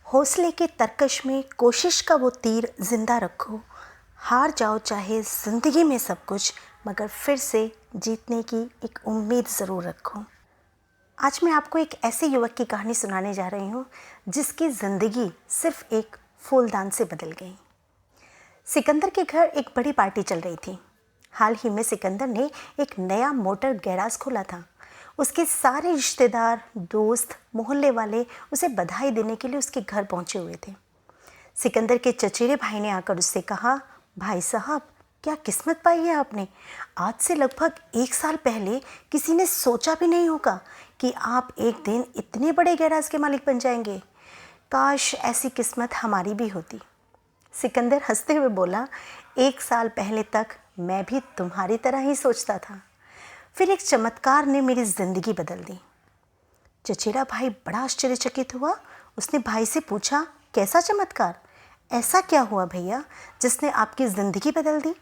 हौसले के तरकश में कोशिश का वो तीर जिंदा रखो। हार जाओ चाहे ज़िंदगी में सब कुछ, मगर फिर से जीतने की एक उम्मीद ज़रूर रखो। आज मैं आपको एक ऐसे युवक की कहानी सुनाने जा रही हूँ जिसकी ज़िंदगी सिर्फ एक फूलदान से बदल गई। सिकंदर के घर एक बड़ी पार्टी चल रही थी। हाल ही में सिकंदर ने एक नया मोटर गैराज खोला था। उसके सारे रिश्तेदार, दोस्त, मोहल्ले वाले उसे बधाई देने के लिए उसके घर पहुंचे हुए थे। सिकंदर के चचेरे भाई ने आकर उससे कहा, भाई साहब, क्या किस्मत पाई है आपने। आज से लगभग 1 साल पहले किसी ने सोचा भी नहीं होगा कि आप एक दिन इतने बड़े गैराज के मालिक बन जाएंगे। काश ऐसी किस्मत हमारी भी होती। सिकंदर हंसते हुए बोला, 1 साल पहले तक मैं भी तुम्हारी तरह ही सोचता था। फिर एक चमत्कार ने मेरी ज़िंदगी बदल दी। चचेरा भाई बड़ा आश्चर्यचकित हुआ। उसने भाई से पूछा, कैसा चमत्कार? ऐसा क्या हुआ भैया जिसने आपकी ज़िंदगी बदल दी?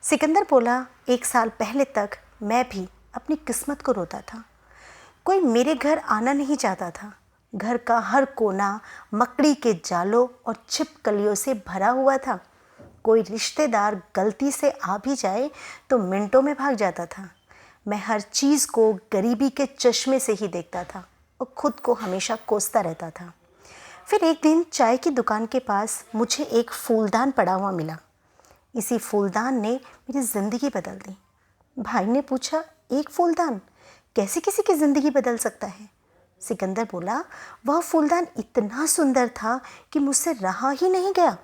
सिकंदर बोला, 1 साल पहले तक मैं भी अपनी किस्मत को रोता था। कोई मेरे घर आना नहीं चाहता था। घर का हर कोना मकड़ी के जालों और छिपकलियों से भरा हुआ था। कोई रिश्तेदार गलती से आ भी जाए तो मिनटों में भाग जाता था। मैं हर चीज़ को गरीबी के चश्मे से ही देखता था और खुद को हमेशा कोसता रहता था। फिर एक दिन चाय की दुकान के पास मुझे एक फूलदान पड़ा हुआ मिला। इसी फूलदान ने मेरी ज़िंदगी बदल दी। भाई ने पूछा, एक फूलदान कैसे किसी की ज़िंदगी बदल सकता है? सिकंदर बोला, वह फूलदान इतना सुंदर था कि मुझसे रहा ही नहीं गया,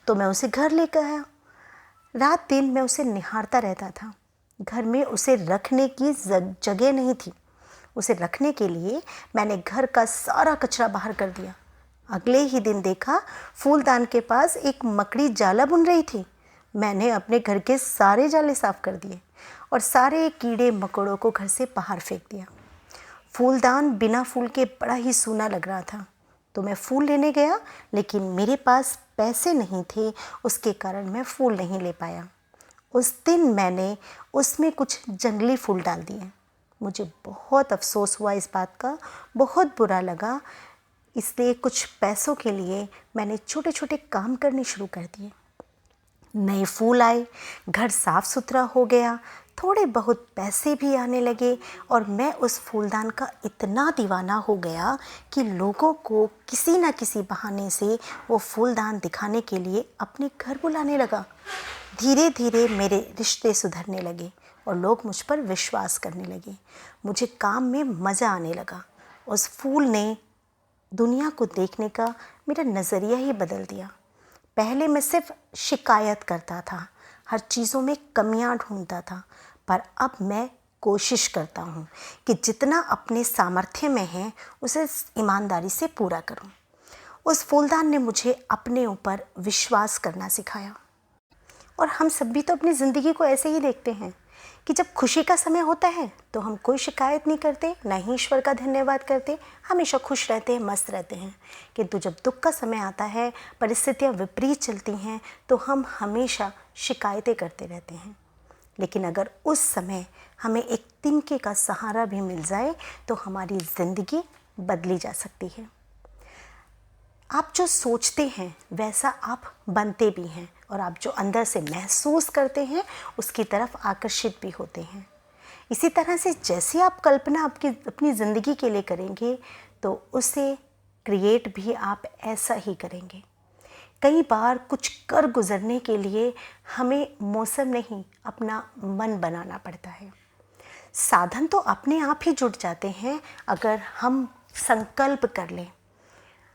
तो मैं उसे घर लेकर आया। रात दिन मैं उसे निहारता रहता था। घर में उसे रखने की जगह नहीं थी। उसे रखने के लिए मैंने घर का सारा कचरा बाहर कर दिया। अगले ही दिन देखा, फूलदान के पास एक मकड़ी जाला बुन रही थी। मैंने अपने घर के सारे जाले साफ कर दिए और सारे कीड़े मकोड़ों को घर से बाहर फेंक दिया। फूलदान बिना फूल के बड़ा ही सूना लग रहा था, तो मैं फूल लेने गया, लेकिन मेरे पास पैसे नहीं थे। उसके कारण मैं फूल नहीं ले पाया। उस दिन मैंने उसमें कुछ जंगली फूल डाल दिए। मुझे बहुत अफसोस हुआ इस बात का, बहुत बुरा लगा। इसलिए कुछ पैसों के लिए मैंने छोटे छोटे काम करने शुरू कर दिए। नए फूल आए, घर साफ सुथरा हो गया, थोड़े बहुत पैसे भी आने लगे और मैं उस फूलदान का इतना दीवाना हो गया कि लोगों को किसी न किसी बहाने से वो फूलदान दिखाने के लिए अपने घर बुलाने लगा। धीरे धीरे मेरे रिश्ते सुधरने लगे और लोग मुझ पर विश्वास करने लगे। मुझे काम में मज़ा आने लगा। उस फूल ने दुनिया को देखने का मेरा नज़रिया ही बदल दिया। पहले मैं सिर्फ शिकायत करता था, हर चीज़ों में कमियां ढूंढता था, पर अब मैं कोशिश करता हूँ कि जितना अपने सामर्थ्य में है उसे ईमानदारी से पूरा करूँ। उस फूलदान ने मुझे अपने ऊपर विश्वास करना सिखाया। और हम सब भी तो अपनी ज़िंदगी को ऐसे ही देखते हैं कि जब खुशी का समय होता है तो हम कोई शिकायत नहीं करते, ना ही ईश्वर का धन्यवाद करते, हमेशा खुश रहते हैं, मस्त रहते हैं। किंतु जब दुख का समय आता है, परिस्थितियाँ विपरीत चलती हैं, तो हम हमेशा शिकायतें करते रहते हैं। लेकिन अगर उस समय हमें एक तिनके का सहारा भी मिल जाए तो हमारी ज़िंदगी बदली जा सकती है। आप जो सोचते हैं वैसा आप बनते भी हैं, और आप जो अंदर से महसूस करते हैं उसकी तरफ आकर्षित भी होते हैं। इसी तरह से जैसे आप कल्पना अपनी ज़िंदगी के लिए करेंगे तो उसे क्रिएट भी आप ऐसा ही करेंगे। कई बार कुछ कर गुजरने के लिए हमें मौसम नहीं, अपना मन बनाना पड़ता है। साधन तो अपने आप ही जुट जाते हैं अगर हम संकल्प कर लें।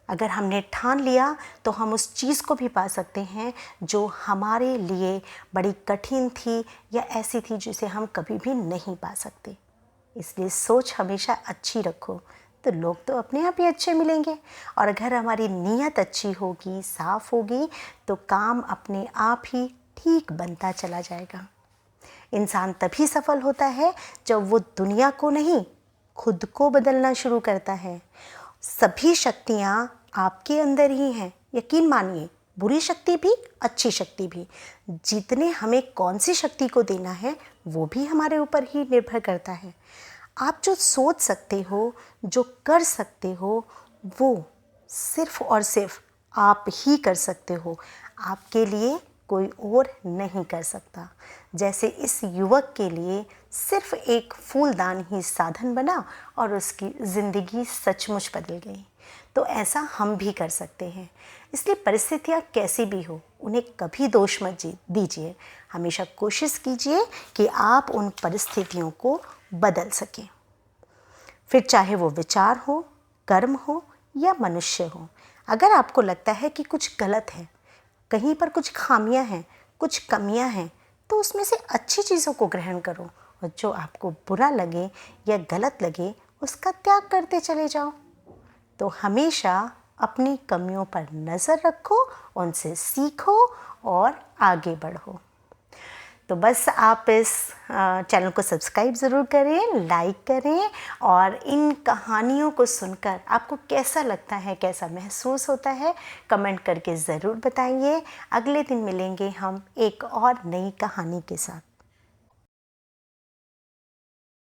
अगर हमने ठान लिया तो हम उस चीज़ को भी पा सकते हैं जो हमारे लिए बड़ी कठिन थी या ऐसी थी जिसे हम कभी भी नहीं पा सकते। इसलिए सोच हमेशा अच्छी रखो तो लोग तो अपने आप ही अच्छे मिलेंगे, और अगर हमारी नीयत अच्छी होगी, साफ होगी, तो काम अपने आप ही ठीक बनता चला जाएगा। इंसान तभी सफल होता है जब वो दुनिया को नहीं, खुद को बदलना शुरू करता है। सभी शक्तियाँ आपके अंदर ही हैं, यकीन मानिए, बुरी शक्ति भी, अच्छी शक्ति भी। जितने हमें कौन सी शक्ति को देना है वो भी हमारे ऊपर ही निर्भर करता है। आप जो सोच सकते हो, जो कर सकते हो, वो सिर्फ़ और सिर्फ आप ही कर सकते हो, आपके लिए कोई और नहीं कर सकता। जैसे इस युवक के लिए सिर्फ एक फूलदान ही साधन बना और उसकी ज़िंदगी सचमुच बदल गई, तो ऐसा हम भी कर सकते हैं। इसलिए परिस्थितियाँ कैसी भी हो, उन्हें कभी दोष मत दीजिए। हमेशा कोशिश कीजिए कि आप उन परिस्थितियों को बदल सकें, फिर चाहे वो विचार हो, कर्म हो या मनुष्य हो। अगर आपको लगता है कि कुछ गलत है, कहीं पर कुछ खामियां हैं, कुछ कमियां हैं, तो उसमें से अच्छी चीज़ों को ग्रहण करो और जो आपको बुरा लगे या गलत लगे उसका त्याग करते चले जाओ। तो हमेशा अपनी कमियों पर नज़र रखो, उनसे सीखो और आगे बढ़ो। तो बस आप इस चैनल को सब्सक्राइब ज़रूर करें, लाइक करें और इन कहानियों को सुनकर आपको कैसा लगता है, कैसा महसूस होता है, कमेंट करके ज़रूर बताइए। अगले दिन मिलेंगे हम एक और नई कहानी के साथ।